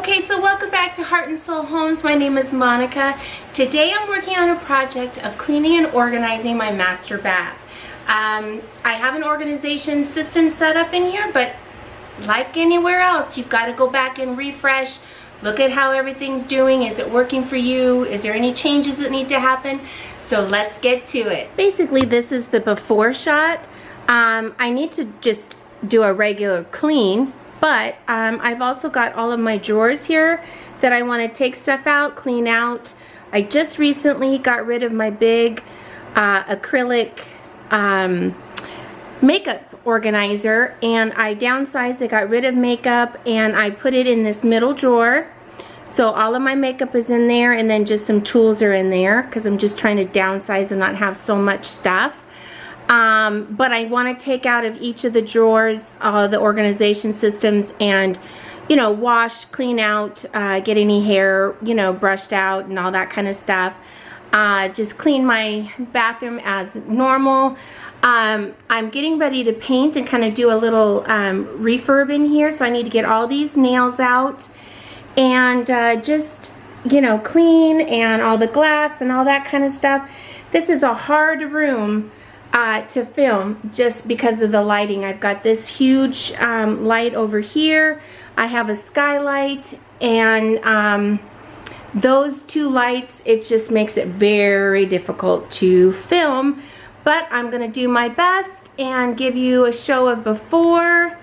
Okay, so welcome back to Heart and Soul Homes. My name is Monica. Today I'm working on a project of cleaning and organizing my master bath. I have an organization system set up in here, but like anywhere else, you've got to go back and refresh. Look at how everything's doing. Is it working for you? Is there any changes that need to happen? So let's get to it. Basically, this is the before shot. I need to just do a regular clean, but I've also got all of my drawers here that I want to take stuff out, clean out. I just recently got rid of my big acrylic makeup organizer, and I downsized. I got rid of makeup and I put it in this middle drawer. So all of my makeup is in there, and then just some tools are in there because I'm just trying to downsize and not have so much stuff. But I want to take out of each of the drawers the organization systems and, you know, wash, clean out, get any hair, you know, brushed out and all that kind of stuff. Just clean my bathroom as normal. I'm getting ready to paint and kind of do a little refurb in here, so I need to get all these nails out and just, you know, clean and all the glass and all that kind of stuff. This is a hard room to film just because of the lighting. I've got this huge light over here. I have a skylight, and those two lights, it just makes it very difficult to film. But I'm gonna do my best and give you a show of before,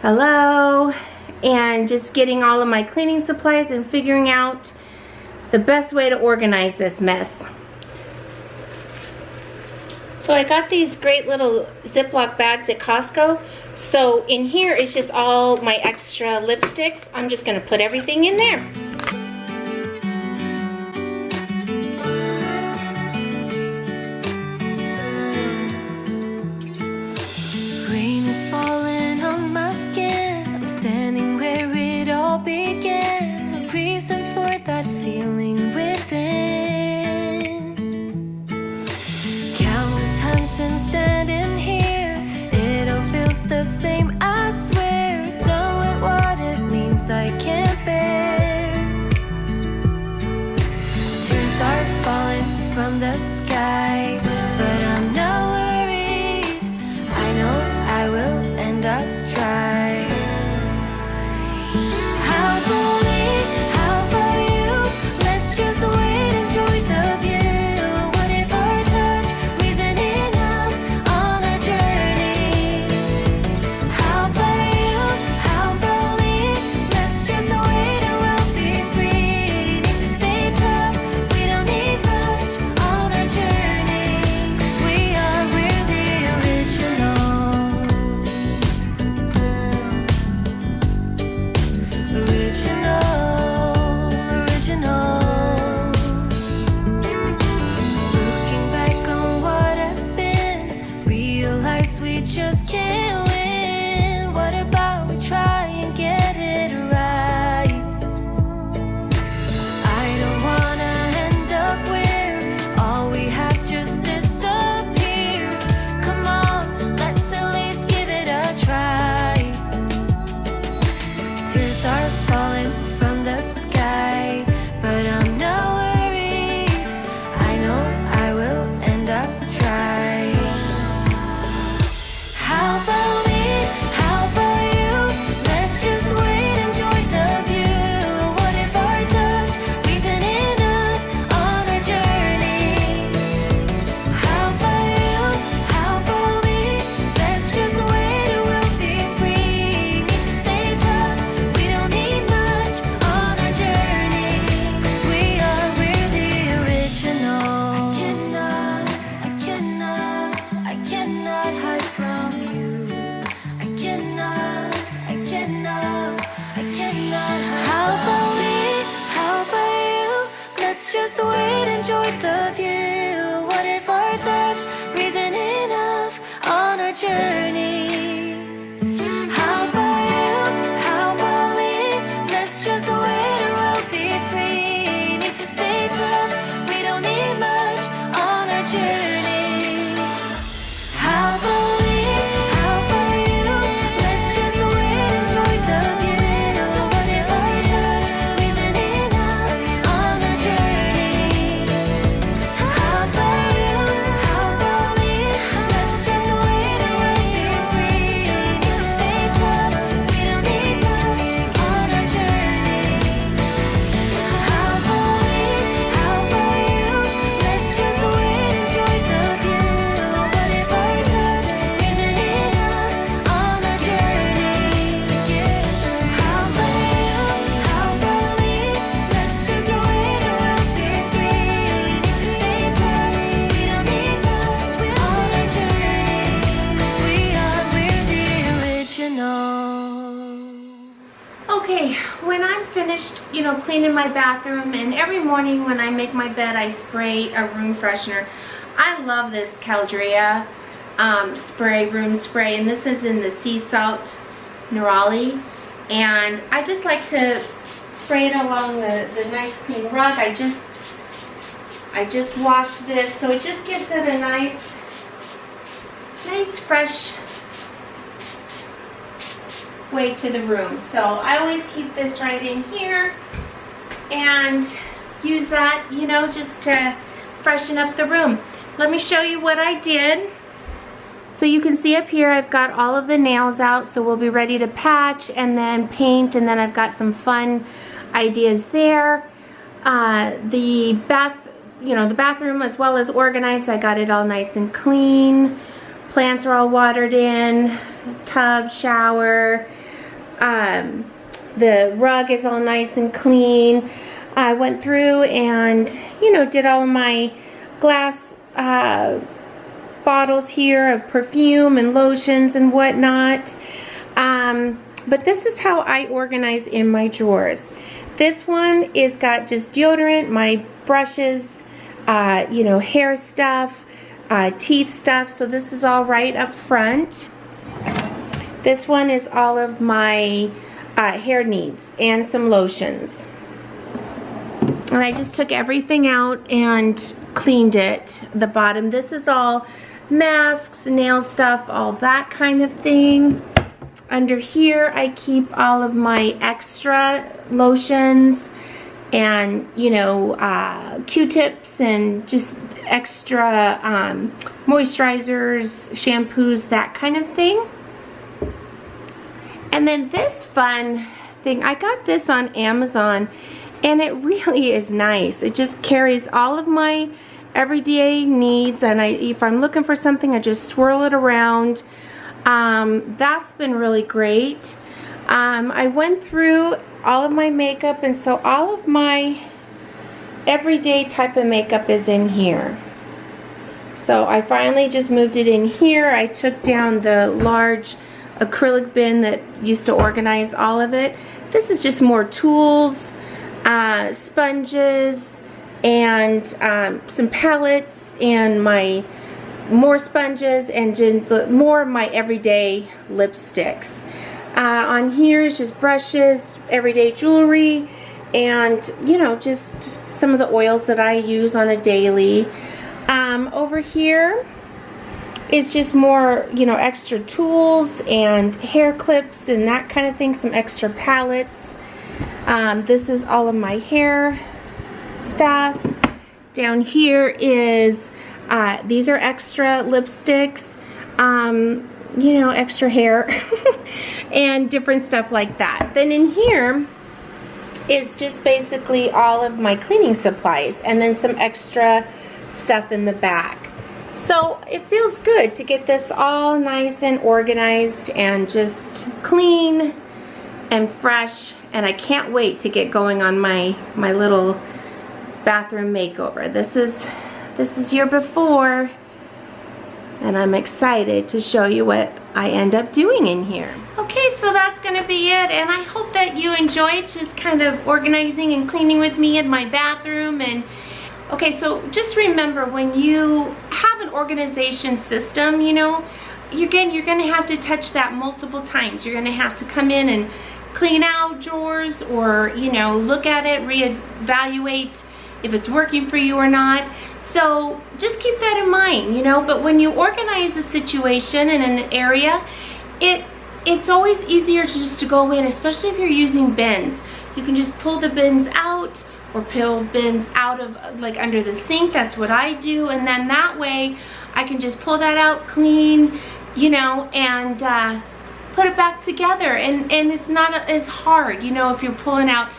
hello, and just getting all of my cleaning supplies and figuring out the best way to organize this mess. So I got these great little Ziploc bags at Costco. So in here is just all my extra lipsticks. I'm just gonna put everything in there. Rain is falling on my skin. I'm standing where it all began. A reason for that feeling within. Countless times been standing here. It all feels the same, I swear. Done with what it means I can't bear. Okay, when I'm finished, you know, cleaning my bathroom, and every morning when I make my bed, I spray a room freshener. I love this Caldrea room spray, and this is in the sea salt neroli. And I just like to spray it along the nice clean rug. I just washed this, so it just gives it a nice fresh way to the room. So I always keep this right in here and use that, you know, just to freshen up the room. Let me show you what I did. So you can see up here I've got all of the nails out, so we'll be ready to patch and then paint, and then I've got some fun ideas there. The bathroom as well as organized. I got it all nice and clean. Plants are all watered in, tub, shower. The rug is all nice and clean. I went through and, you know, did all of my glass bottles here of perfume and lotions and whatnot. But this is how I organize in my drawers. This one is got just deodorant, my brushes, you know, hair stuff, teeth stuff. So this is all right up front. This one is all of my hair needs and some lotions. And I just took everything out and cleaned it. The bottom, this is all masks, nail stuff, all that kind of thing. Under here I keep all of my extra lotions and, you know, Q-tips and just extra moisturizers, shampoos, that kind of thing. And then this fun thing, I got this on Amazon, and it really is nice. It just carries all of my everyday needs, and if I'm looking for something, I just swirl it around. That's been really great. I went through all of my makeup, and so all of my everyday type of makeup is in here. So I finally just moved it in here. I took down the large acrylic bin that used to organize all of it. This is just more tools, sponges, and some palettes, and more sponges, and just more of my everyday lipsticks. On here is just brushes, everyday jewelry, and, you know, just some of the oils that I use on a daily. Over here is just more, you know, extra tools and hair clips and that kind of thing, some extra palettes. This is all of my hair stuff. Down here is, these are extra lipsticks, you know, extra hair, and different stuff like that. Then in here is just basically all of my cleaning supplies, and then some extra stuff in the back. So it feels good to get this all nice and organized and just clean and fresh, and I can't wait to get going on my little bathroom makeover. This is year before, and I'm excited to show you what I end up doing in here. Okay, so that's gonna be it, and I hope that you enjoyed just kind of organizing and cleaning with me in my bathroom. And okay, so just remember, when you have an organization system, you know, you're gonna have to touch that multiple times. You're gonna have to come in and clean out drawers, or, you know, look at it, reevaluate if it's working for you or not. So just keep that in mind, you know. But when you organize a situation in an area, it's always easier to just to go in, especially if you're using bins. You can just pull the bins out, or pull bins out of, like, under the sink. That's what I do, and then that way I can just pull that out, clean, you know, and put it back together, and it's not as hard, you know, if you're pulling out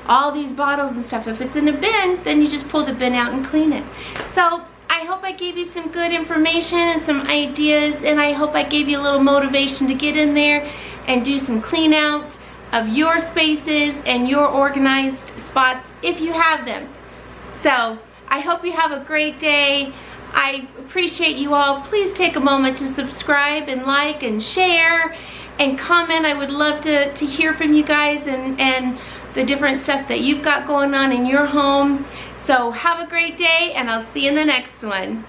all these bottles and stuff. If it's in a bin, then you just pull the bin out and clean it. So I hope I gave you some good information and some ideas, and I hope I gave you a little motivation to get in there and do some clean out of your spaces and your organized spots if you have them. So I hope you have a great day. I appreciate you all. Please take a moment to subscribe and like and share, and comment. I would love to hear from you guys and the different stuff that you've got going on in your home. So have a great day, and I'll see you in the next one.